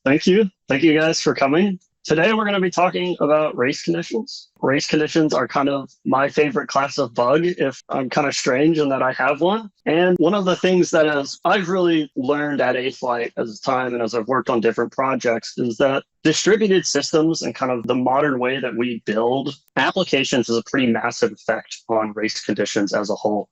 Thank you. Thank you guys for coming. Today, we're going to be talking about race conditions. Race conditions are kind of my favorite class of bug if I'm kind of strange in that I have one. And one of the things that I've really learned at A-Flight as time and as I've worked on different projects is that distributed systems and kind of the modern way that we build applications has a pretty massive effect on race conditions as a whole.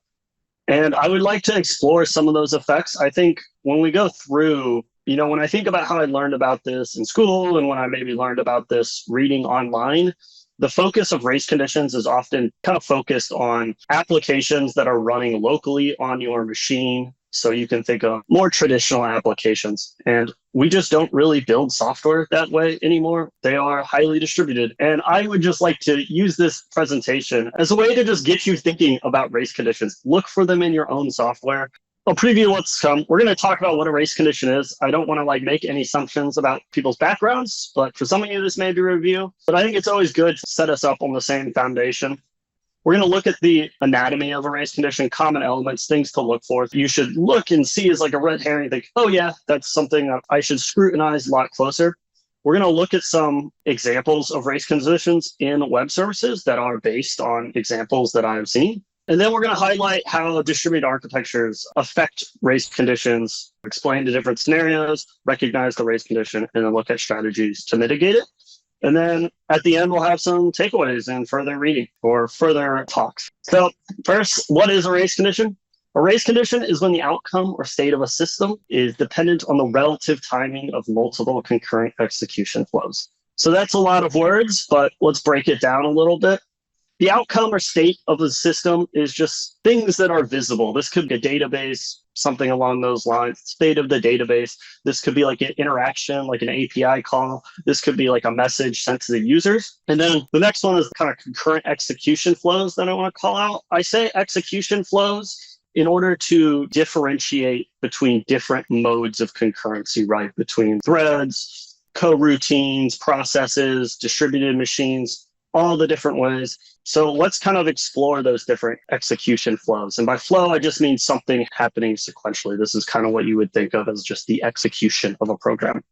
And I would like to explore some of those effects. I think when we go through, when I think about how I learned about this in school and when I maybe learned about this reading online, the focus of race conditions is often kind of focused on applications that are running locally on your machine. So you can think of more traditional applications. And we just don't really build software that way anymore. They are highly distributed. And I would just like to use this presentation as a way to just get you thinking about race conditions. Look for them in your own software. I'll preview what's come. We're going to talk about what a race condition is. I don't want to make any assumptions about people's backgrounds, but for some of you, this may be a review. But I think it's always good to set us up on the same foundation. We're going to look at the anatomy of a race condition, common elements, things to look for. You should look and see as like a red herring, think, oh yeah, that's something that I should scrutinize a lot closer. We're going to look at some examples of race conditions in web services that are based on examples that I have seen. And then we're going to highlight how distributed architectures affect race conditions, explain the different scenarios, recognize the race condition, and then look at strategies to mitigate it. And then at the end, we'll have some takeaways and further reading or further talks. So first, what is a race condition? A race condition is when the outcome or state of a system is dependent on the relative timing of multiple concurrent execution flows. So that's a lot of words, but let's break it down a little bit. The outcome or state of a system is just things that are visible. This could be a database, something along those lines, state of the database. This could be like an interaction, like an API call. This could be like a message sent to the users. And then the next one is kind of concurrent execution flows that I want to call out. I say execution flows in order to differentiate between different modes of concurrency, right? Between threads, coroutines, processes, distributed machines, all the different ways. So let's kind of explore those different execution flows. And by flow, I just mean something happening sequentially. This is kind of what you would think of as just the execution of a program.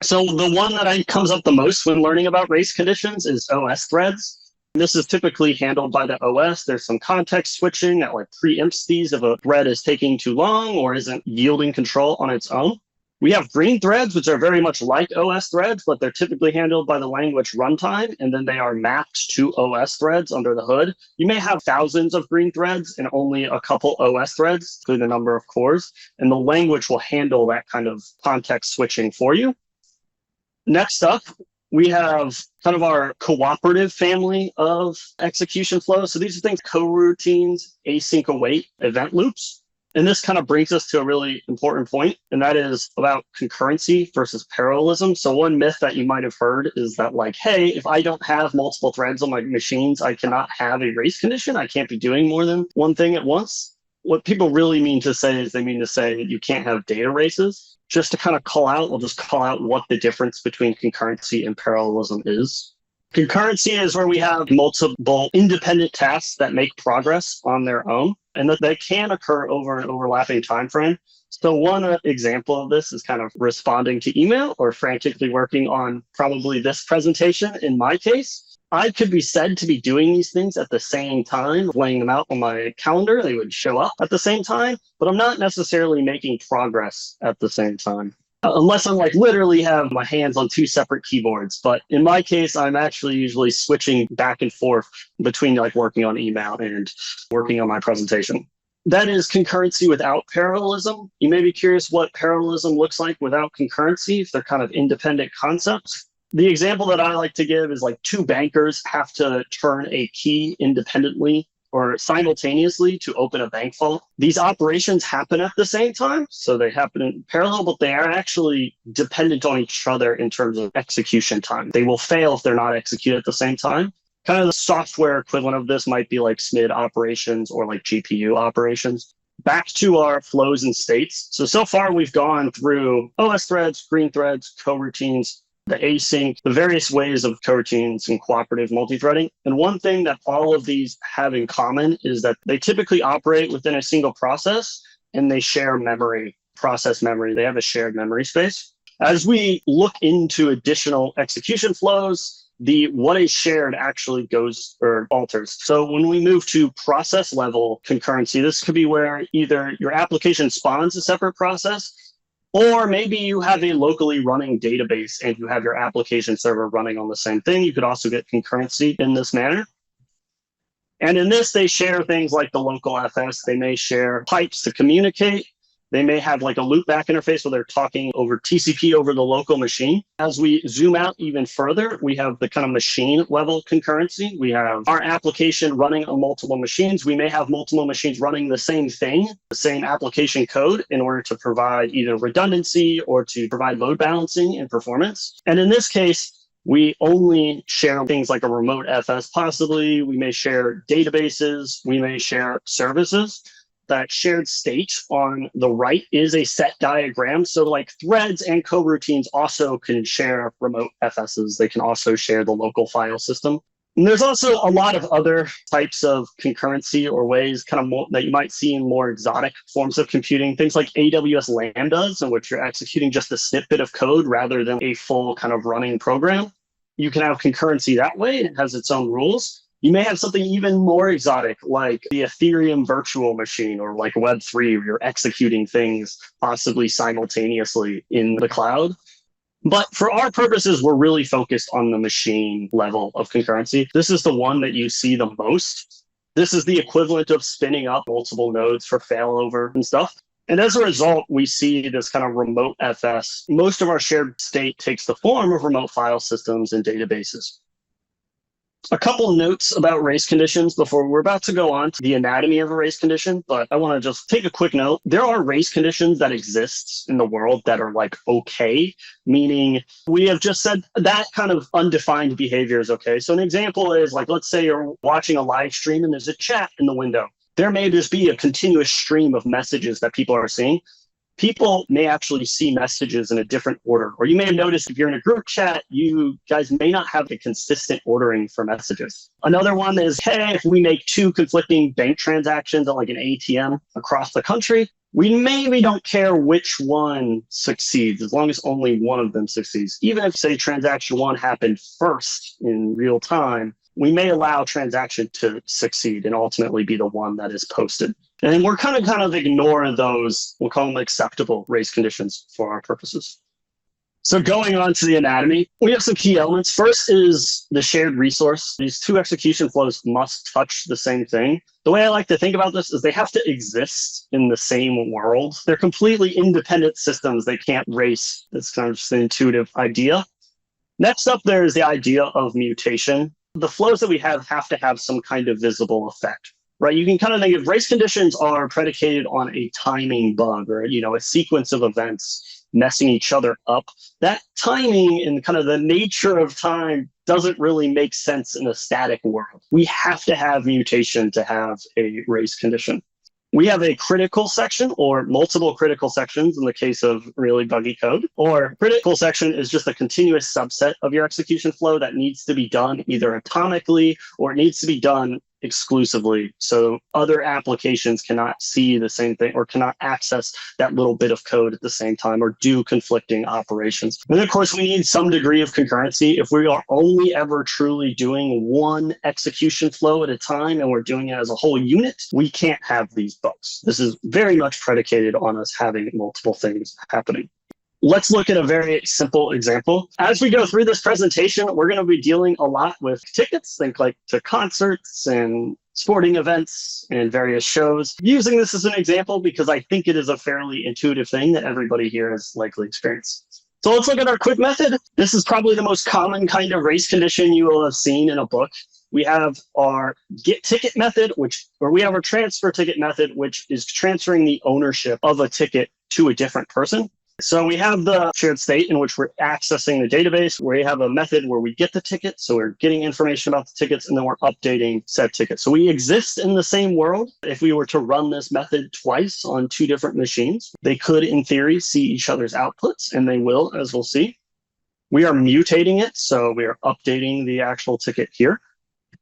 So the one that comes up the most when learning about race conditions is OS threads. This is typically handled by the OS. There's some context switching that preempts these if a thread is taking too long or isn't yielding control on its own. We have green threads, which are very much like OS threads, but they're typically handled by the language runtime, and then they are mapped to OS threads under the hood. You may have thousands of green threads and only a couple OS threads through the number of cores, and the language will handle that kind of context switching for you. Next up, we have kind of our cooperative family of execution flows. So these are things, coroutines, async await, event loops. And this kind of brings us to a really important point, and that is about concurrency versus parallelism. So one myth that you might have heard is that hey, if I don't have multiple threads on my machines, I cannot have a race condition. I can't be doing more than one thing at once. What people really mean to say is they mean to say you can't have data races. Just to kind of call out, we'll just call out what the difference between concurrency and parallelism is. Concurrency is where we have multiple independent tasks that make progress on their own, and that they can occur over an overlapping time frame. So one example of this is kind of responding to email or frantically working on probably this presentation. In my case, I could be said to be doing these things at the same time, laying them out on my calendar. They would show up at the same time, but I'm not necessarily making progress at the same time. Unless I'm literally have my hands on two separate keyboards. But in my case, I'm actually usually switching back and forth between working on email and working on my presentation. That is concurrency without parallelism. You may be curious what parallelism looks like without concurrency, if they're kind of independent concepts. The example that I like to give is two bankers have to turn a key independently or simultaneously to open a bank vault. These operations happen at the same time, so they happen in parallel, but they are actually dependent on each other in terms of execution time. They will fail if they're not executed at the same time. Kind of the software equivalent of this might be SMID operations or GPU operations. Back to our flows and states. So far we've gone through OS threads, green threads, coroutines, the async, the various ways of coroutines and cooperative multi-threading. And one thing that all of these have in common is that they typically operate within a single process and they share memory, process memory. They have a shared memory space. As we look into additional execution flows, the what is shared actually goes or alters. So when we move to process level concurrency, this could be where either your application spawns a separate process, or maybe you have a locally running database and you have your application server running on the same thing. You could also get concurrency in this manner. And in this, they share things like the local FS. They may share pipes to communicate. They may have like a loopback interface where they're talking over TCP over the local machine. As we zoom out even further, we have the kind of machine level concurrency. We have our application running on multiple machines. We may have multiple machines running the same thing, the same application code, in order to provide either redundancy or to provide load balancing and performance. And in this case, we only share things like a remote FS possibly. We may share databases. We may share services. That shared state on the right is a set diagram. So like threads and coroutines also can share remote FSs. They can also share the local file system. And there's also a lot of other types of concurrency or ways kind of more, that you might see in more exotic forms of computing. Things like AWS Lambdas, in which you're executing just a snippet of code rather than a full kind of running program. You can have concurrency that way. It has its own rules. You may have something even more exotic, like the Ethereum virtual machine or like Web3, where you're executing things possibly simultaneously in the cloud. But for our purposes, we're really focused on the machine level of concurrency. This is the one that you see the most. This is the equivalent of spinning up multiple nodes for failover and stuff. And as a result, we see this kind of remote FS. Most of our shared state takes the form of remote file systems and databases. A couple notes about race conditions before we're about to go on to the anatomy of a race condition, but I want to just take a quick note. There are race conditions that exist in the world that are like okay, meaning we have just said that kind of undefined behavior is okay. So an example is like, let's say you're watching a live stream and there's a chat in the window. There may just be a continuous stream of messages that people are seeing. People may actually see messages in a different order. Or you may have noticed if you're in a group chat, you guys may not have a consistent ordering for messages. Another one is, hey, if we make two conflicting bank transactions at like an ATM across the country, we maybe don't care which one succeeds as long as only one of them succeeds. Even if, say, transaction one happened first in real time, we may allow transaction to succeed and ultimately be the one that is posted. And we're kind of ignore those, we'll call them acceptable race conditions for our purposes. So going on to the anatomy, we have some key elements. First is the shared resource. These two execution flows must touch the same thing. The way I like to think about this is they have to exist in the same world. They're completely independent systems. They can't race. It's kind of just an intuitive idea. Next up, there is the idea of mutation. The flows that we have to have some kind of visible effect. Right, you can kind of think of race conditions are predicated on a timing bug or, a sequence of events messing each other up. That timing and kind of the nature of time doesn't really make sense in a static world. We have to have mutation to have a race condition. We have a critical section or multiple critical sections in the case of really buggy code. Or critical section is just a continuous subset of your execution flow that needs to be done either atomically or it needs to be done exclusively. So other applications cannot see the same thing or cannot access that little bit of code at the same time or do conflicting operations. And of course, we need some degree of concurrency. If we are only ever truly doing one execution flow at a time and we're doing it as a whole unit, we can't have these bugs. This is very much predicated on us having multiple things happening. Let's look at a very simple example. As we go through this presentation, we're going to be dealing a lot with tickets, think like to concerts and sporting events and various shows. Using this as an example because I think it is a fairly intuitive thing that everybody here has likely experienced. So let's look at our quick method. This is probably the most common kind of race condition you will have seen in a book. We have our get ticket method, or we have our transfer ticket method, which is transferring the ownership of a ticket to a different person. So we have the shared state in which we're accessing the database, where we have a method where we get the ticket. So we're getting information about the tickets, and then we're updating said tickets. So we exist in the same world. If we were to run this method twice on two different machines, they could, in theory, see each other's outputs, and they will, as we'll see. We are mutating it, so we are updating the actual ticket here.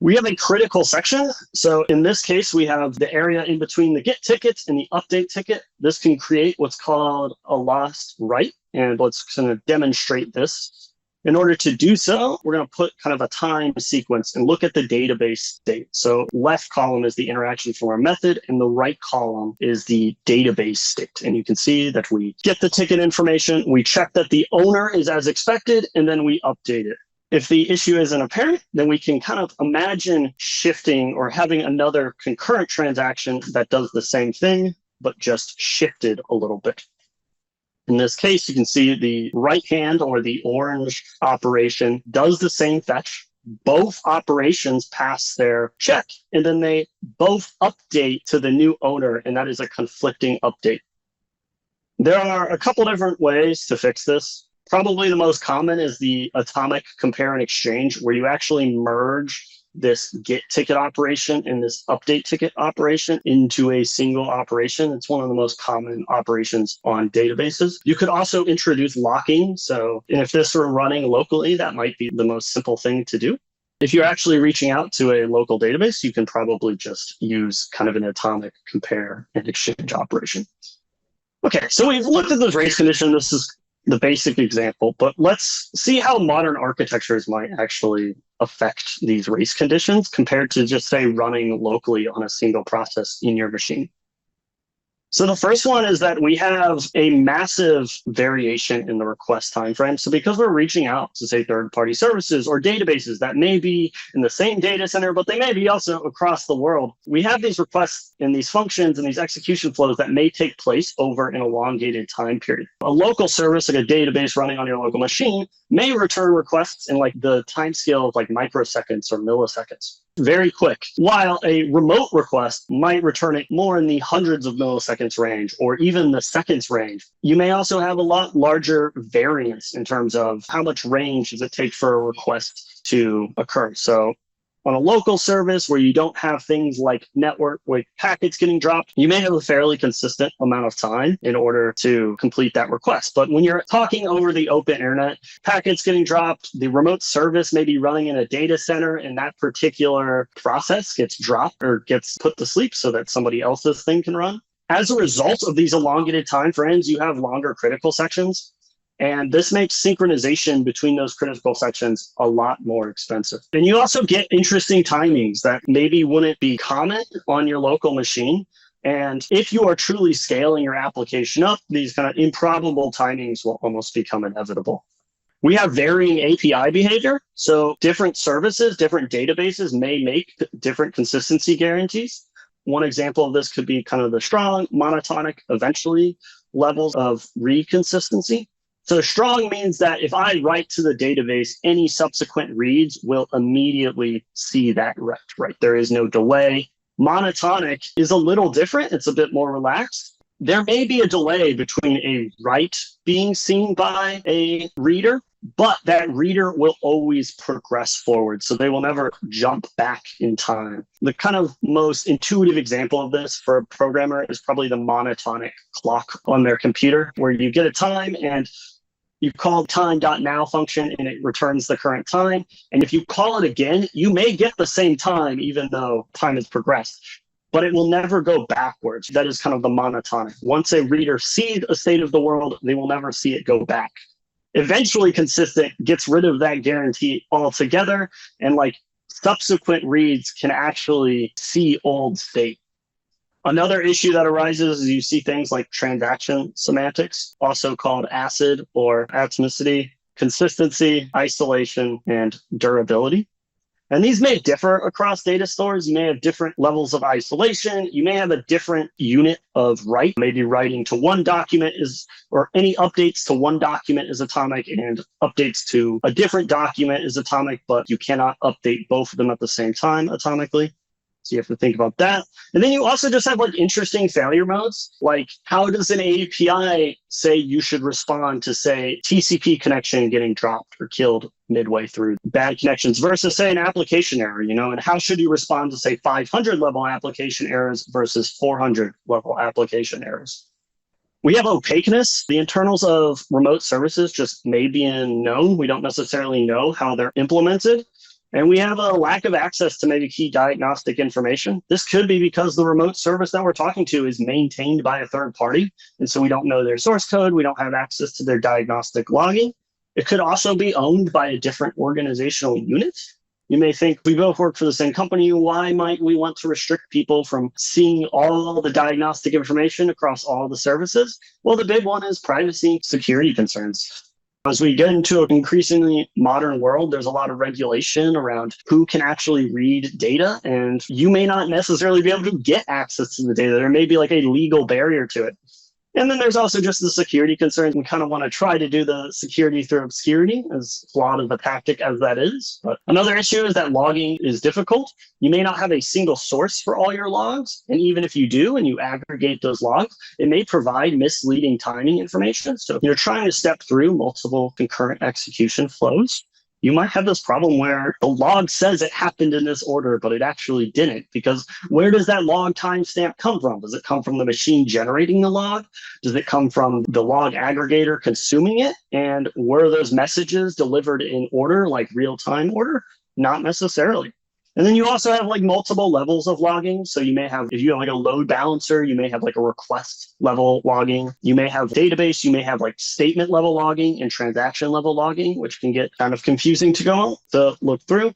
We have a critical section. So in this case, we have the area in between the get ticket and the update ticket. This can create what's called a lost write. And let's kind of demonstrate this. In order to do so, we're going to put kind of a time sequence and look at the database state. So left column is the interaction from our method, and the right column is the database state. And you can see that we get the ticket information, we check that the owner is as expected, and then we update it. If the issue isn't apparent, then we can kind of imagine shifting or having another concurrent transaction that does the same thing, but just shifted a little bit. In this case, you can see the right hand or the orange operation does the same fetch. Both operations pass their check, and then they both update to the new owner, and that is a conflicting update. There are a couple different ways to fix this. Probably the most common is the atomic compare and exchange, where you actually merge this get ticket operation and this update ticket operation into a single operation. It's one of the most common operations on databases. You could also introduce locking. So if this were running locally, that might be the most simple thing to do. If you're actually reaching out to a local database, you can probably just use kind of an atomic compare and exchange operation. Okay, so we've looked at this race condition. This is the basic example, but let's see how modern architectures might actually affect these race conditions compared to just, say, running locally on a single process in your machine. So the first one is that we have a massive variation in the request timeframe. So because we're reaching out to, say, third-party services or databases that may be in the same data center, but they may be also across the world, we have these requests and these functions and these execution flows that may take place over an elongated time period. A local service, like a database running on your local machine, may return requests in like the time scale of like microseconds or milliseconds. Very quick, while a remote request might return it more in the hundreds of milliseconds range or even the seconds range. You may also have a lot larger variance in terms of how much range does it take for a request to occur. So on a local service where you don't have things like network with packets getting dropped, you may have a fairly consistent amount of time in order to complete that request. But when you're talking over the open internet, packets getting dropped, the remote service may be running in a data center, and that particular process gets dropped or gets put to sleep so that somebody else's thing can run. As a result of these elongated time frames, you have longer critical sections. And this makes synchronization between those critical sections a lot more expensive. And you also get interesting timings that maybe wouldn't be common on your local machine. And if you are truly scaling your application up, these kind of improbable timings will almost become inevitable. We have varying API behavior. So different services, different databases may make different consistency guarantees. One example of this could be kind of the strong, monotonic, eventually levels of read consistency. So strong means that if I write to the database, any subsequent reads will immediately see that right? There is no delay. Monotonic is a little different. It's a bit more relaxed. There may be a delay between a write being seen by a reader, but that reader will always progress forward. So they will never jump back in time. The kind of most intuitive example of this for a programmer is probably the monotonic clock on their computer, where you get a time and you call time.now function and it returns the current time. And if you call it again, you may get the same time even though time has progressed, but it will never go backwards. That is kind of the monotonic. Once a reader sees a state of the world, they will never see it go back. Eventually consistent gets rid of that guarantee altogether, and like subsequent reads can actually see old state. Another issue that arises is you see things like transaction semantics, also called ACID or atomicity, consistency, isolation, and durability. And these may differ across data stores. You may have different levels of isolation. You may have a different unit of write. Maybe writing to one document or any updates to one document is atomic, and updates to a different document is atomic, but you cannot update both of them at the same time atomically. So you have to think about that. And then you also just have like interesting failure modes. Like, how does an API say you should respond to, say, TCP connection getting dropped or killed midway through bad connections versus, say, an application error, and how should you respond to, say, 500 level application errors versus 400 level application errors? We have opaqueness. The internals of remote services just may be unknown. We don't necessarily know how they're implemented. And we have a lack of access to maybe key diagnostic information. This could be because the remote service that we're talking to is maintained by a third party. And so we don't know their source code. We don't have access to their diagnostic logging. It could also be owned by a different organizational unit. You may think we both work for the same company. Why might we want to restrict people from seeing all the diagnostic information across all the services? Well, the big one is privacy security concerns. As we get into an increasingly modern world, there's a lot of regulation around who can actually read data, and you may not necessarily be able to get access to the data. There may be like a legal barrier to it. And then there's also just the security concerns. We kind of want to try to do the security through obscurity, as flawed of a tactic as that is. But another issue is that logging is difficult. You may not have a single source for all your logs. And even if you do and you aggregate those logs, it may provide misleading timing information. So if you're trying to step through multiple concurrent execution flows, you might have this problem where the log says it happened in this order, but it actually didn't. Because where does that log timestamp come from? Does it come from the machine generating the log? Does it come from the log aggregator consuming it? And were those messages delivered in order, like real-time order? Not necessarily. And then you also have like multiple levels of logging. So you may have, if you have like a load balancer, you may have like a request level logging. You may have database, you may have like statement level logging and transaction level logging, which can get kind of confusing to look through.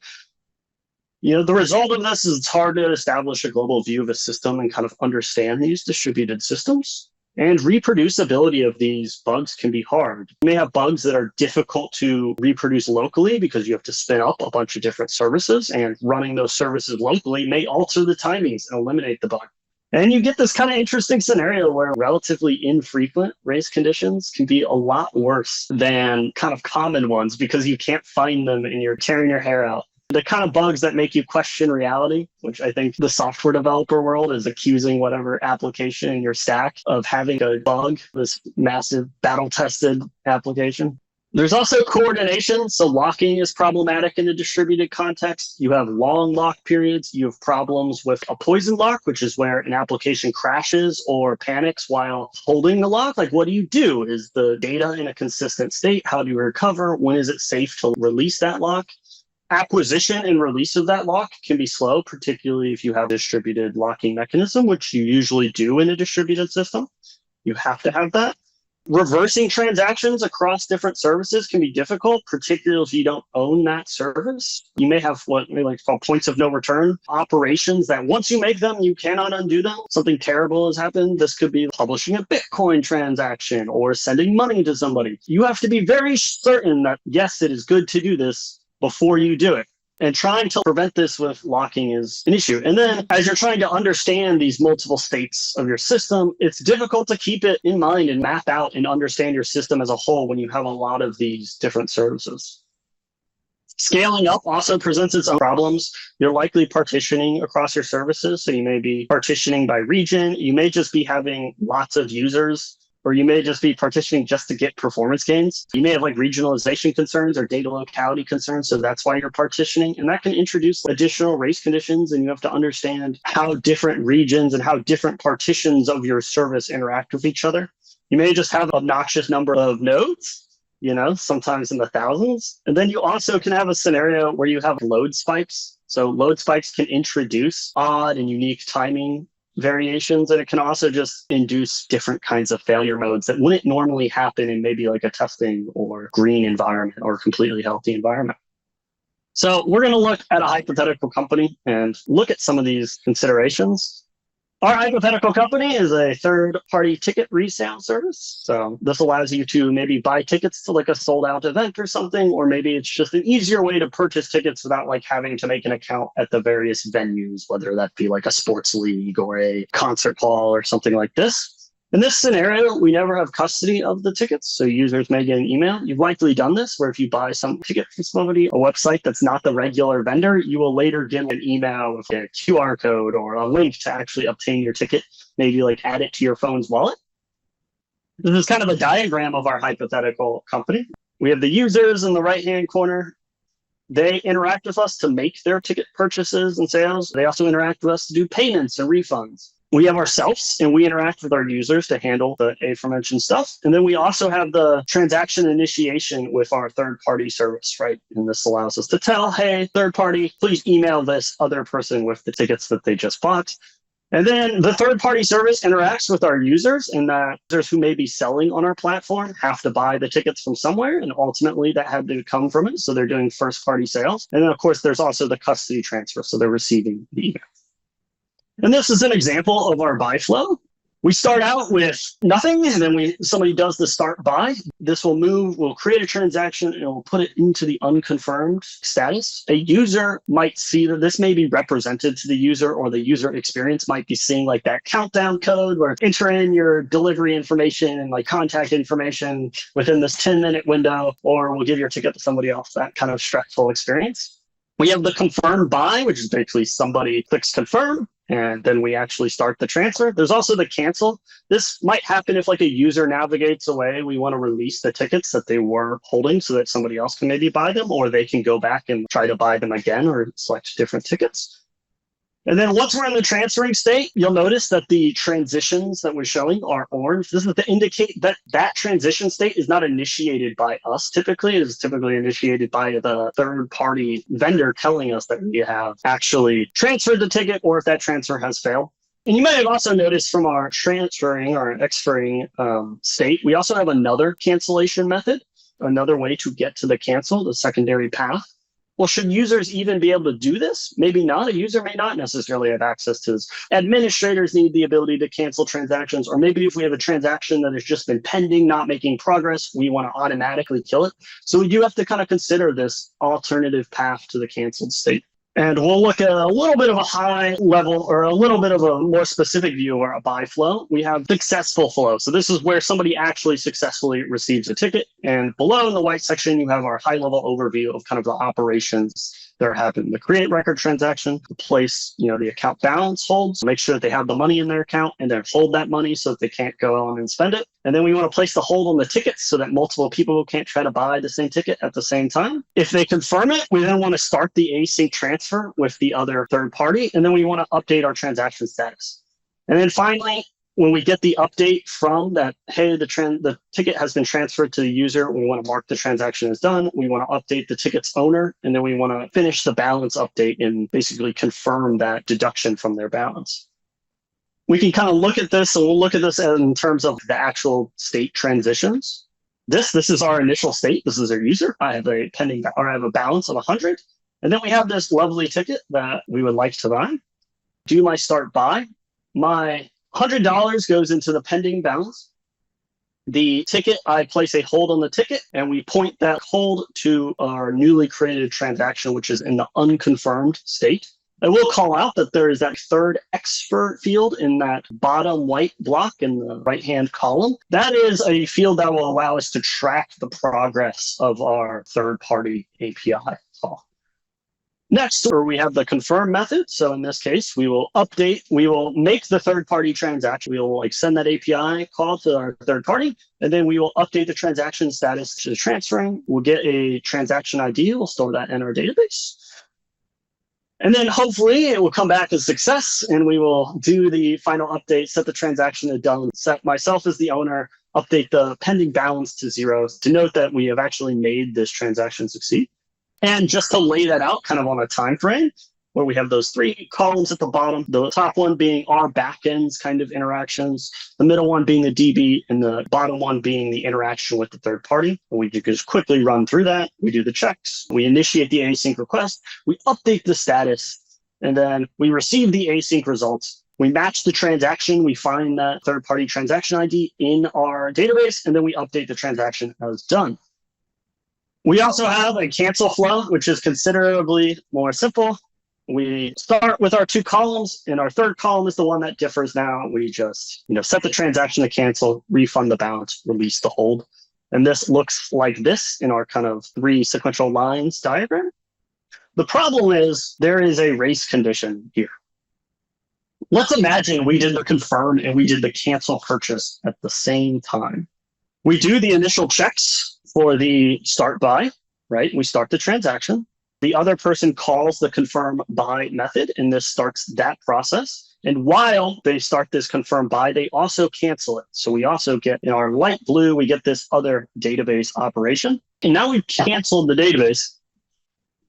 The result of this is it's hard to establish a global view of a system and kind of understand these distributed systems. And reproducibility of these bugs can be hard. You may have bugs that are difficult to reproduce locally because you have to spin up a bunch of different services, and running those services locally may alter the timings and eliminate the bug. And you get this kind of interesting scenario where relatively infrequent race conditions can be a lot worse than kind of common ones because you can't find them and you're tearing your hair out. The kind of bugs that make you question reality, which I think the software developer world is accusing whatever application in your stack of having a bug, this massive battle-tested application. There's also coordination. So locking is problematic in a distributed context. You have long lock periods. You have problems with a poison lock, which is where an application crashes or panics while holding the lock. Like, what do you do? Is the data in a consistent state? How do you recover? When is it safe to release that lock? Acquisition and release of that lock can be slow, particularly if you have a distributed locking mechanism, which you usually do in a distributed system. You have to have that. Reversing transactions across different services can be difficult, particularly if you don't own that service. You may have what we like to call points of no return, operations that once you make them, you cannot undo them. Something terrible has happened. This could be publishing a Bitcoin transaction or sending money to somebody. You have to be very certain that, yes, it is good to do this before you do it. And trying to prevent this with locking is an issue. And then as you're trying to understand these multiple states of your system, it's difficult to keep it in mind and map out and understand your system as a whole when you have a lot of these different services. Scaling up also presents its own problems. You're likely partitioning across your services. So you may be partitioning by region. You may just be having lots of users, or you may just be partitioning just to get performance gains. You may have like regionalization concerns or data locality concerns, so that's why you're partitioning. And that can introduce additional race conditions, and you have to understand how different regions and how different partitions of your service interact with each other. You may just have an obnoxious number of nodes, sometimes in the thousands. And then you also can have a scenario where you have load spikes. So load spikes can introduce odd and unique timing variations, and it can also just induce different kinds of failure modes that wouldn't normally happen in maybe like a testing or green environment or completely healthy environment. So we're going to look at a hypothetical company and look at some of these considerations. Our hypothetical company is a third-party ticket resale service. So this allows you to maybe buy tickets to like a sold-out event or something, or maybe it's just an easier way to purchase tickets without like having to make an account at the various venues, whether that be like a sports league or a concert hall or something like this. In this scenario, we never have custody of the tickets, so users may get an email. You've likely done this, where if you buy some ticket from somebody, a website that's not the regular vendor, you will later get an email with a QR code or a link to actually obtain your ticket, maybe like add it to your phone's wallet. This is kind of a diagram of our hypothetical company. We have the users in the right-hand corner. They interact with us to make their ticket purchases and sales. They also interact with us to do payments and refunds. We have ourselves, and we interact with our users to handle the aforementioned stuff. And then we also have the transaction initiation with our third-party service, right? And this allows us to tell, hey, third party, please email this other person with the tickets that they just bought. And then the third-party service interacts with our users, and that users who may be selling on our platform have to buy the tickets from somewhere, and ultimately that had to come from it. So they're doing first-party sales. And then, of course, there's also the custody transfer. So they're receiving the email. And this is an example of our buy flow. We start out with nothing, and then somebody does the start buy. This will move, we'll create a transaction, and we'll put it into the unconfirmed status. A user might see that this may be represented to the user, or the user experience might be seeing like that countdown code where enter in your delivery information and like contact information within this 10-minute window, or we'll give your ticket to somebody else, that kind of stressful experience. We have the confirmed buy, which is basically somebody clicks confirm, and then we actually start the transfer. There's also the cancel. This might happen if like a user navigates away. We want to release the tickets that they were holding so that somebody else can maybe buy them, or they can go back and try to buy them again or select different tickets. And then once we're in the transferring state, you'll notice that the transitions that we're showing are orange. This is to indicate that that transition state is not initiated by us typically. It is typically initiated by the third-party vendor telling us that we have actually transferred the ticket, or if that transfer has failed. And you might have also noticed from our transferring or exferring state, we also have another cancellation method, another way to get to the cancel, the secondary path. Well, should users even be able to do this? Maybe not. A user may not necessarily have access to this. Administrators need the ability to cancel transactions, or maybe if we have a transaction that has just been pending, not making progress, we want to automatically kill it. So we do have to kind of consider this alternative path to the canceled state. And we'll look at a little bit of a high level, or a little bit of a more specific view of our buy flow. We have successful flow. So this is where somebody actually successfully receives a ticket. And below in the white section, you have our high level overview of kind of the operations that are happening. The create record transaction, the place, the account balance holds, make sure that they have the money in their account and then hold that money so that they can't go on and spend it. And then we want to place the hold on the tickets so that multiple people can't try to buy the same ticket at the same time. If they confirm it, we then want to start the async transfer with the other third party. And then we want to update our transaction status. And then finally, when we get the update from that, hey, the ticket has been transferred to the user, we want to mark the transaction as done. We want to update the ticket's owner, and then we want to finish the balance update and basically confirm that deduction from their balance. We can kind of look at this, and we'll look at this in terms of the actual state transitions. This is our initial state. This is our user. I have a pending, or I have a balance of 100. And then we have this lovely ticket that we would like to buy. Do my start buy. My $100 goes into the pending balance. The ticket, I place a hold on the ticket, and we point that hold to our newly created transaction, which is in the unconfirmed state. I will call out that there is that third expert field in that bottom white block in the right-hand column. That is a field that will allow us to track the progress of our third-party API call. Next, we have the confirm method. So in this case, we will make the third-party transaction. We will send that API call to our third party, and then we will update the transaction status to the transferring. We'll get a transaction ID. We'll store that in our database. And then hopefully it will come back as success, and we will do the final update, set the transaction to done, set myself as the owner, update the pending balance to 0 to note that we have actually made this transaction succeed. And just to lay that out kind of on a time frame, where we have those 3 columns at the bottom, the top one being our backends kind of interactions, the middle one being the DB, and the bottom one being the interaction with the third party. And we just quickly run through that. We do the checks. We initiate the async request. We update the status. And then we receive the async results. We match the transaction. We find that third-party transaction ID in our database, and then we update the transaction as done. We also have a cancel flow, which is considerably more simple. We start with our 2 columns, and our third column is the one that differs now. We just set the transaction to cancel, refund the balance, release the hold. And this looks like this in our kind of 3 sequential lines diagram. The problem is there is a race condition here. Let's imagine we did the confirm and we did the cancel purchase at the same time. We do the initial checks for the start buy, right? We start the transaction. The other person calls the confirm buy method, and this starts that process. And while they start this confirm by, they also cancel it. So we also get in our light blue, we get this other database operation. And now we've canceled the database,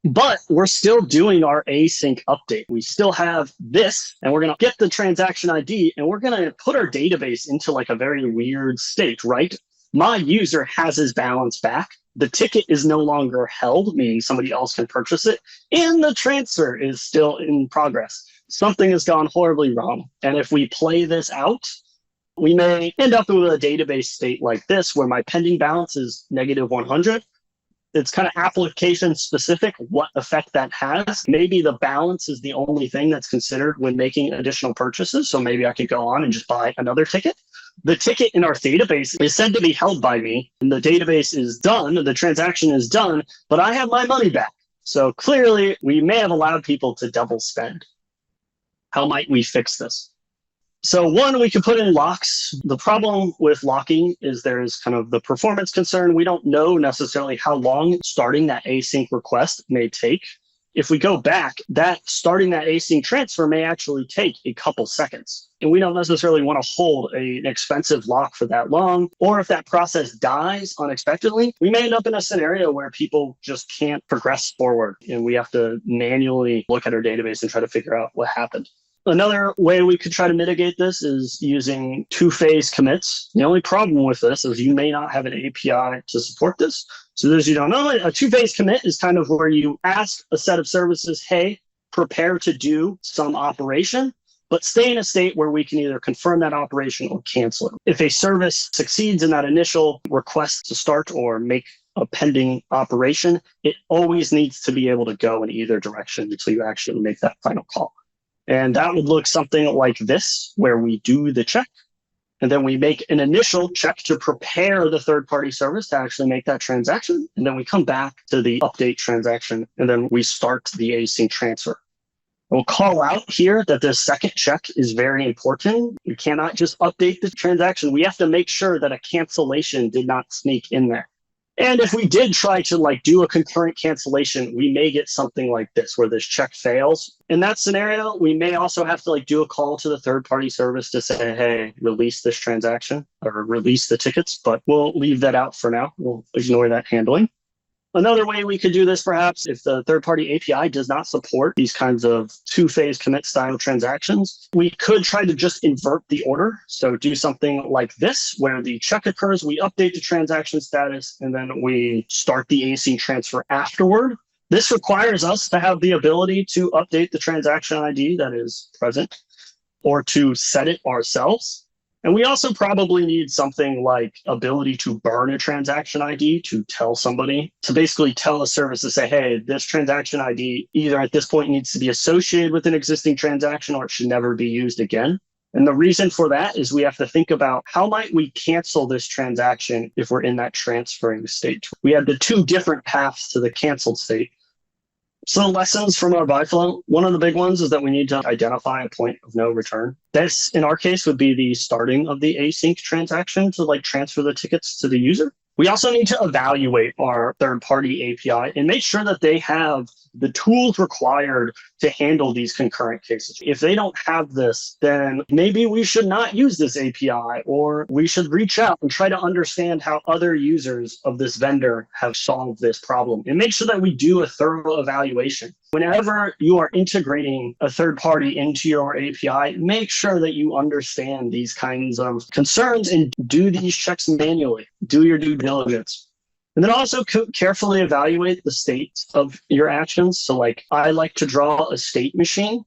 but we're still doing our async update. We still have this, and we're going to get the transaction ID, and we're going to put our database into like a very weird state, right? My user has his balance back. The ticket is no longer held, meaning somebody else can purchase it, and the transfer is still in progress. Something has gone horribly wrong. And if we play this out, we may end up with a database state like this, where my pending balance is -100. It's kind of application specific what effect that has. Maybe the balance is the only thing that's considered when making additional purchases. So maybe I could go on and just buy another ticket. The ticket in our database is said to be held by me, and the database is done, the transaction is done, but I have my money back. So clearly, we may have allowed people to double spend. How might we fix this? So one, we could put in locks. The problem with locking is there's kind of the performance concern. We don't know necessarily how long starting that async request may take. If we go back, that starting that async transfer may actually take a couple seconds. And we don't necessarily want to hold an expensive lock for that long. Or if that process dies unexpectedly, we may end up in a scenario where people just can't progress forward. And we have to manually look at our database and try to figure out what happened. Another way we could try to mitigate this is using two-phase commits. The only problem with this is you may not have an API to support this. So those you don't know, a two-phase commit is kind of where you ask a set of services, hey, prepare to do some operation, but stay in a state where we can either confirm that operation or cancel it. If a service succeeds in that initial request to start or make a pending operation, it always needs to be able to go in either direction until you actually make that final call. And that would look something like this, where we do the check, and then we make an initial check to prepare the third-party service to actually make that transaction. And then we come back to the update transaction, and then we start the async transfer. We'll call out here that this second check is very important. We cannot just update the transaction. We have to make sure that a cancellation did not sneak in there. And if we did try to do a concurrent cancellation, we may get something like this, where this check fails. In that scenario, we may also have to do a call to the third-party service to say, hey, release this transaction or release the tickets, but we'll leave that out for now. We'll ignore that handling. Another way we could do this, perhaps, if the third-party API does not support these kinds of two-phase commit style transactions, we could try to just invert the order. So do something like this, where the check occurs, we update the transaction status, and then we start the async transfer afterward. This requires us to have the ability to update the transaction ID that is present, or to set it ourselves. And we also probably need something like ability to burn a transaction ID to tell somebody, to basically tell a service to say, hey, this transaction ID either at this point needs to be associated with an existing transaction or it should never be used again. And the reason for that is we have to think about how might we cancel this transaction if we're in that transferring state. We have the two different paths to the canceled state. So lessons from our buy flow, one of the big ones is that we need to identify a point of no return. This, in our case, would be the starting of the async transaction to transfer the tickets to the user. We also need to evaluate our third-party API and make sure that they have the tools required to handle these concurrent cases. If they don't have this, then maybe we should not use this API, or we should reach out and try to understand how other users of this vendor have solved this problem, and make sure that we do a thorough evaluation. Whenever you are integrating a third party into your API, make sure that you understand these kinds of concerns and do these checks manually. Do your due diligence. And then also carefully evaluate the state of your actions. So I like to draw a state machine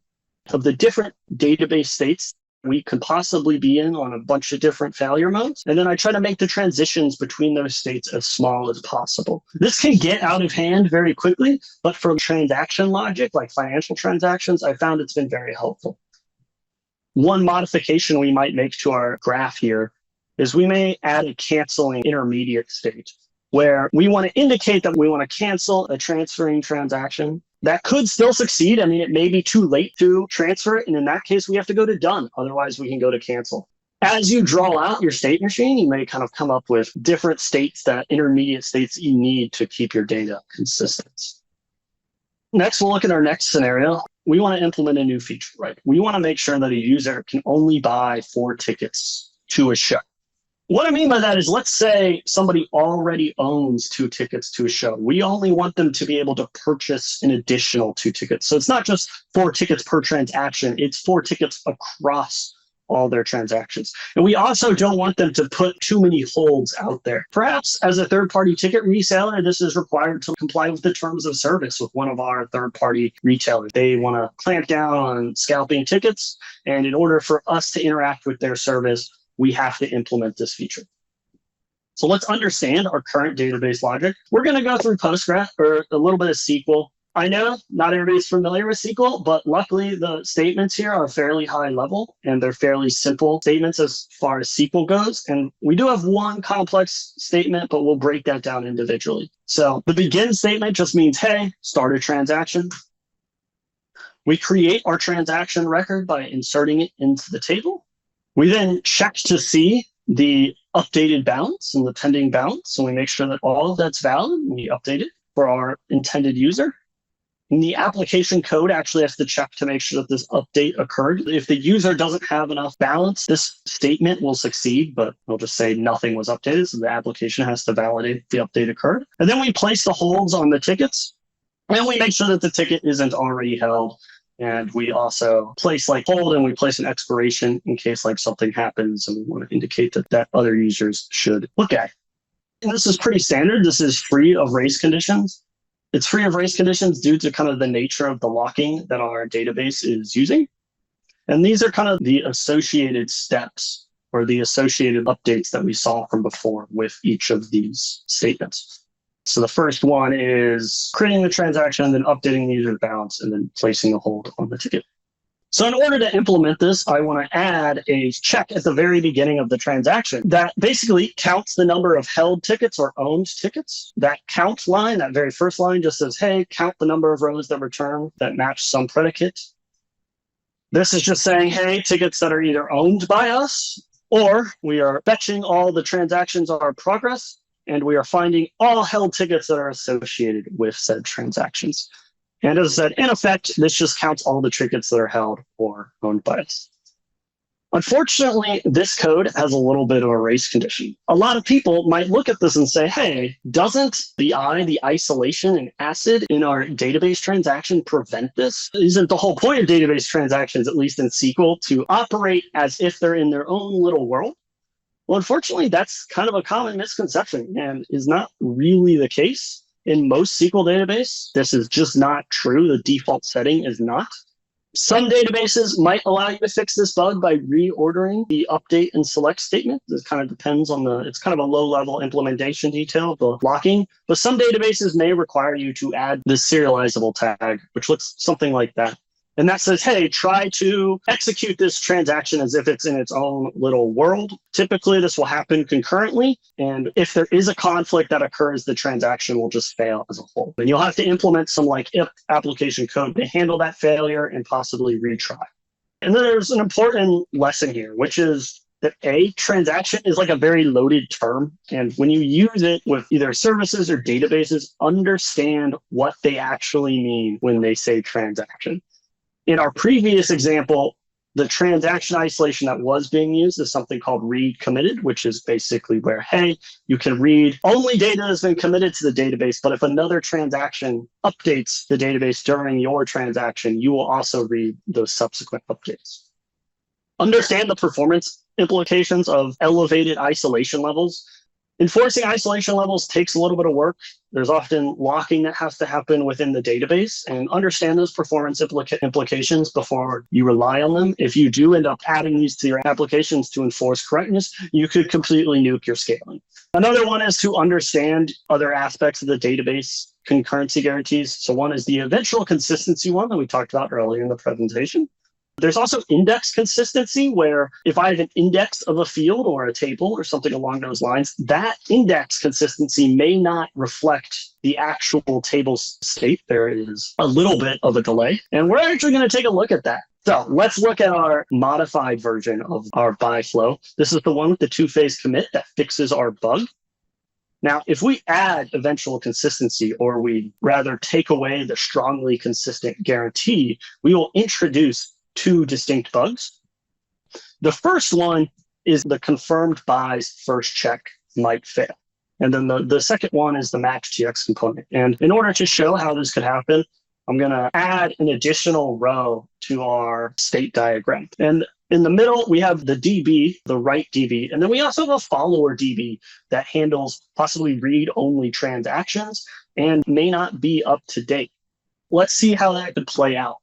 of the different database states we could possibly be in on a bunch of different failure modes. And then I try to make the transitions between those states as small as possible. This can get out of hand very quickly, but for transaction logic, like financial transactions, I found it's been very helpful. One modification we might make to our graph here is we may add a canceling intermediate state, where we want to indicate that we want to cancel a transferring transaction. That could still succeed. I mean, it may be too late to transfer it. And in that case, we have to go to done. Otherwise, we can go to cancel. As you draw out your state machine, you may kind of come up with different states, that intermediate states you need to keep your data consistent. Next, we'll look at our next scenario. we want to implement a new feature, right? We want to make sure that a user can only buy 4 tickets to a show. What I mean by that is, let's say somebody already owns 2 tickets to a show. We only want them to be able to purchase an additional 2 tickets. So it's not just 4 tickets per transaction, it's 4 tickets across all their transactions. And we also don't want them to put too many holds out there. Perhaps as a third-party ticket reseller, this is required to comply with the terms of service with one of our third-party retailers. They want to clamp down on scalping tickets, and in order for us to interact with their service, we have to implement this feature. So let's understand our current database logic. We're going to go through Postgres or a little bit of SQL. I know not everybody's familiar with SQL, but luckily the statements here are fairly high level and they're fairly simple statements as far as SQL goes. And we do have one complex statement, but we'll break that down individually. So the begin statement just means, hey, start a transaction. We create our transaction record by inserting it into the table. We then check to see the updated balance and the pending balance. So we make sure that all of that's valid and we update it for our intended user. And the application code actually has to check to make sure that this update occurred. If the user doesn't have enough balance, this statement will succeed, but we'll just say nothing was updated. So the application has to validate the update occurred. And then we place the holds on the tickets. And we make sure that the ticket isn't already held. And we also place like hold and we place an expiration in case like something happens and we want to indicate that other users should look at. And this is pretty standard. This is free of race conditions. It's free of race conditions due to kind of the nature of the locking that our database is using. And these are kind of the associated steps or the associated updates that we saw from before with each of these statements. So the first one is creating the transaction, then updating the user balance, and then placing a hold on the ticket. So in order to implement this, I want to add a check at the very beginning of the transaction that basically counts the number of held tickets or owned tickets. That count line, that very first line just says, hey, count the number of rows that return that match some predicate. This is just saying, hey, tickets that are either owned by us or we are fetching all the transactions on our progress and we are finding all held tickets that are associated with said transactions. And as I said, in effect, this just counts all the tickets that are held or owned by us. Unfortunately, this code has a little bit of a race condition. A lot of people might look at this and say, hey, doesn't the isolation and ACID in our database transaction prevent this? Isn't the whole point of database transactions, at least in SQL, to operate as if they're in their own little world? Well, unfortunately, that's kind of a common misconception and is not really the case. In most SQL database, this is just not true. The default setting is not. Some databases might allow you to fix this bug by reordering the update and select statement. This kind of depends on it's kind of a low-level implementation detail of the locking. But some databases may require you to add this serializable tag, which looks something like that. And that says, hey, try to execute this transaction as if it's in its own little world. Typically, this will happen concurrently. And if there is a conflict that occurs, the transaction will just fail as a whole. And you'll have to implement some like if application code to handle that failure and possibly retry. And then there's an important lesson here, which is that a transaction is like a very loaded term. And when you use it with either services or databases, understand what they actually mean when they say transaction. In our previous example, the transaction isolation that was being used is something called read committed, which is basically where, hey, you can read only data that's been committed to the database, but if another transaction updates the database during your transaction, you will also read those subsequent updates. Understand the performance implications of elevated isolation levels. Enforcing isolation levels takes a little bit of work. There's often locking that has to happen within the database, and understand those performance implications before you rely on them. If you do end up adding these to your applications to enforce correctness, you could completely nuke your scaling. Another one is to understand other aspects of the database concurrency guarantees. So one is the eventual consistency one that we talked about earlier in the presentation. There's also index consistency, where if I have an index of a field or a table or something along those lines, that index consistency may not reflect the actual table's state. There is a little bit of a delay, and we're actually going to take a look at that. So let's look at our modified version of our buy flow. This is the one with the two-phase commit that fixes our bug. Now, if we add eventual consistency, or we rather take away the strongly consistent guarantee, we will introduce two distinct bugs. The first one is the confirmed by's first check might fail. And then the second one is the match TX component. And in order to show how this could happen, I'm going to add an additional row to our state diagram. And in the middle, we have the DB, the write DB, and then we also have a follower DB that handles possibly read-only transactions and may not be up to date. Let's see how that could play out.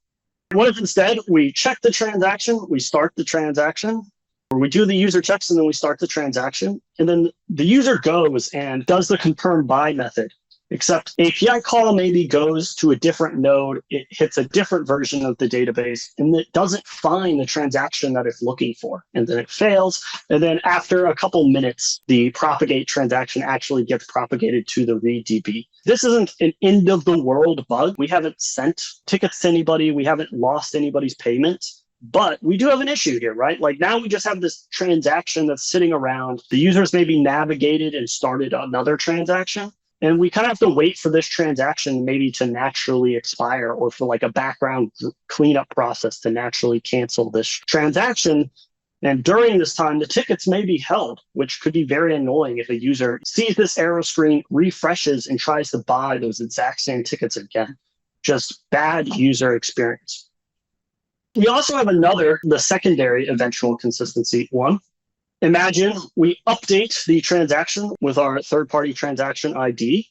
What if instead we check the transaction, we start the transaction, or we do the user checks and then we start the transaction, and then the user goes and does the confirm by method, except API call maybe goes to a different node, it hits a different version of the database, and it doesn't find the transaction that it's looking for, and then it fails. And then after a couple minutes, the propagate transaction actually gets propagated to the read DB. This isn't an end of the world bug. We haven't sent tickets to anybody. We haven't lost anybody's payments. But we do have an issue here, right? Like now we just have this transaction that's sitting around. The user's maybe navigated and started another transaction. And we kind of have to wait for this transaction maybe to naturally expire, or for like a background cleanup process to naturally cancel this transaction. And during this time, the tickets may be held, which could be very annoying if a user sees this error screen, refreshes, and tries to buy those exact same tickets again. Just bad user experience. We also have the secondary eventual consistency one. Imagine we update the transaction with our third-party transaction ID.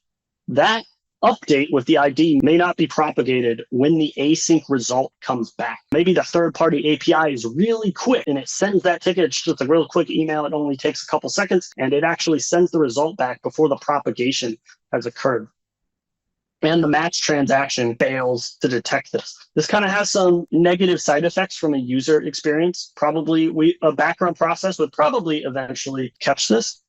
That update with the ID may not be propagated when the async result comes back. Maybe the third-party API is really quick and it sends that ticket. It's just a real quick email. It only takes a couple seconds, and it actually sends the result back before the propagation has occurred. And the match transaction fails to detect this. This kind of has some negative side effects from a user experience. Probably a background process would probably eventually catch this.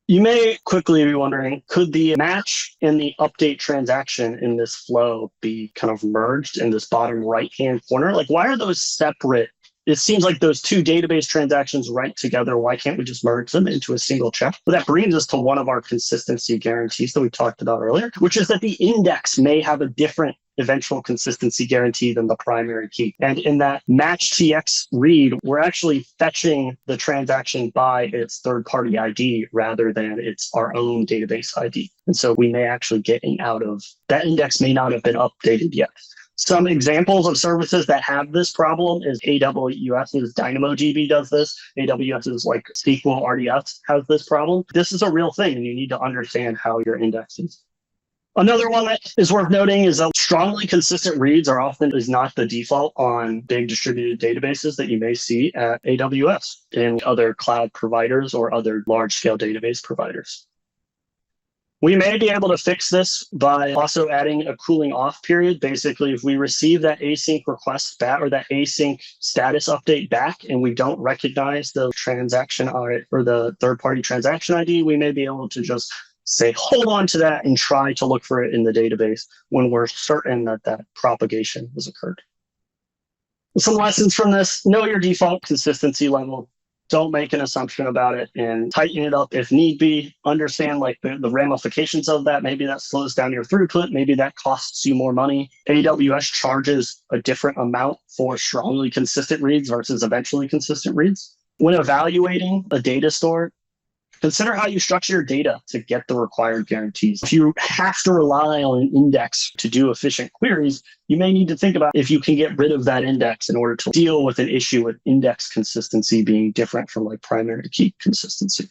You may quickly be wondering, could the match and the update transaction in this flow be kind of merged in this bottom right-hand corner? Like, why are those separate? It seems like those two database transactions write together. Why can't we just merge them into a single check? But that brings us to one of our consistency guarantees that we talked about earlier, which is that the index may have a different eventual consistency guarantee than the primary key. And in that match TX read, we're actually fetching the transaction by its third-party ID rather than its our own database ID. And so we may actually get out of that index may not have been updated yet. Some examples of services that have this problem is AWS's DynamoDB does this. AWS's like SQL RDS has this problem. This is a real thing, and you need to understand how your index is. Another one that is worth noting is that strongly consistent reads is not the default on big distributed databases that you may see at AWS and other cloud providers or other large-scale database providers. We may be able to fix this by also adding a cooling off period. Basically, if we receive that async request back or that async status update back and we don't recognize the transaction or the third-party transaction ID, we may be able to just say, hold on to that and try to look for it in the database when we're certain that that propagation has occurred. Some lessons from this: know your default consistency level. Don't make an assumption about it and tighten it up if need be. Understand like the ramifications of that. Maybe that slows down your throughput. Maybe that costs you more money. AWS charges a different amount for strongly consistent reads versus eventually consistent reads. When evaluating a data store, consider how you structure your data to get the required guarantees. If you have to rely on an index to do efficient queries, you may need to think about if you can get rid of that index in order to deal with an issue with index consistency being different from like primary key consistency.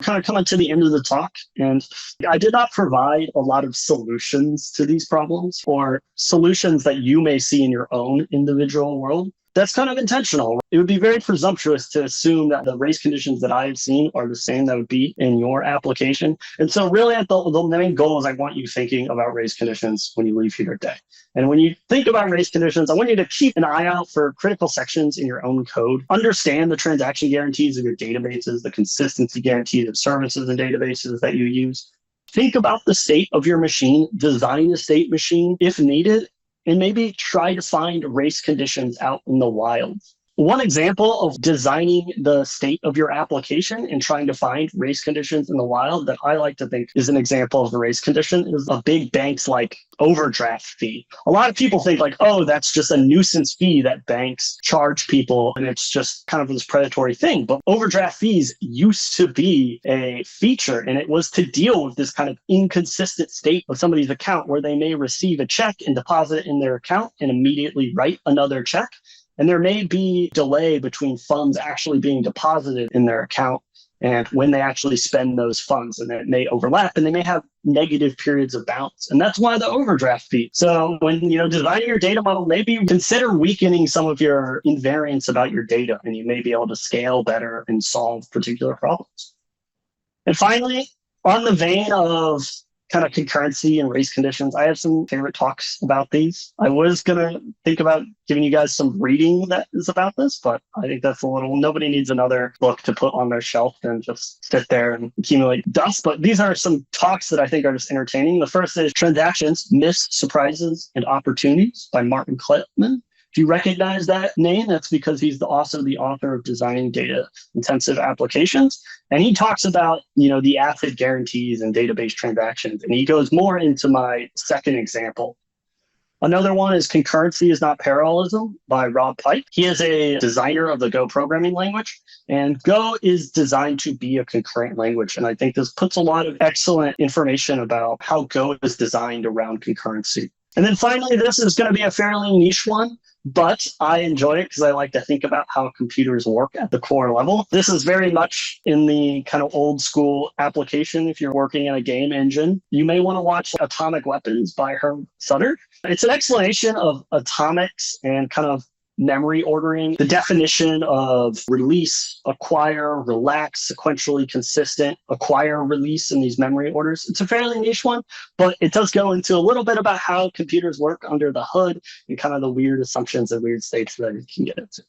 Kind of coming to the end of the talk, and I did not provide a lot of solutions to these problems or solutions that you may see in your own individual world. That's kind of intentional. It would be very presumptuous to assume that the race conditions that I have seen are the same that would be in your application. And so really at the main goal is I want you thinking about race conditions when you leave here today. And when you think about race conditions, I want you to keep an eye out for critical sections in your own code. Understand the transaction guarantees of your databases, the consistency guarantees of services and databases that you use. Think about the state of your machine, design a state machine if needed, and maybe try to find race conditions out in the wild. One example of designing the state of your application and trying to find race conditions in the wild that I like to think is an example of the race condition is a big bank's like overdraft fee. A lot of people think like, oh, that's just a nuisance fee that banks charge people and it's just kind of this predatory thing. But overdraft fees used to be a feature, and it was to deal with this kind of inconsistent state of somebody's account where they may receive a check and deposit it in their account and immediately write another check. And there may be delay between funds actually being deposited in their account and when they actually spend those funds, and it may overlap and they may have negative periods of bounce. And that's why the overdraft fee. So when designing your data model, maybe consider weakening some of your invariance about your data, and you may be able to scale better and solve particular problems. And finally, on the vein of kind of concurrency and race conditions, I have some favorite talks about these. I was going to think about giving you guys some reading that is about this, but I think that's nobody needs another book to put on their shelf and just sit there and accumulate dust. But these are some talks that I think are just entertaining. The first is Transactions, Myths, Surprises, and Opportunities by Martin Kleppman. If you recognize that name, that's because he's also the author of Designing Data-Intensive Applications. And he talks about, the ACID guarantees and database transactions. And he goes more into my second example. Another one is Concurrency is Not Parallelism by Rob Pike. He is a designer of the Go programming language, and Go is designed to be a concurrent language. And I think this puts a lot of excellent information about how Go is designed around concurrency. And then finally, this is going to be a fairly niche one, but I enjoy it because I like to think about how computers work at the core level. This is very much in the kind of old school application. If you're working in a game engine, you may want to watch Atomic Weapons by Herb Sutter. It's an explanation of atomics and kind of memory ordering, the definition of release, acquire, relax, sequentially consistent, acquire, release in these memory orders. It's a fairly niche one, but it does go into a little bit about how computers work under the hood and kind of the weird assumptions and weird states that it can get into.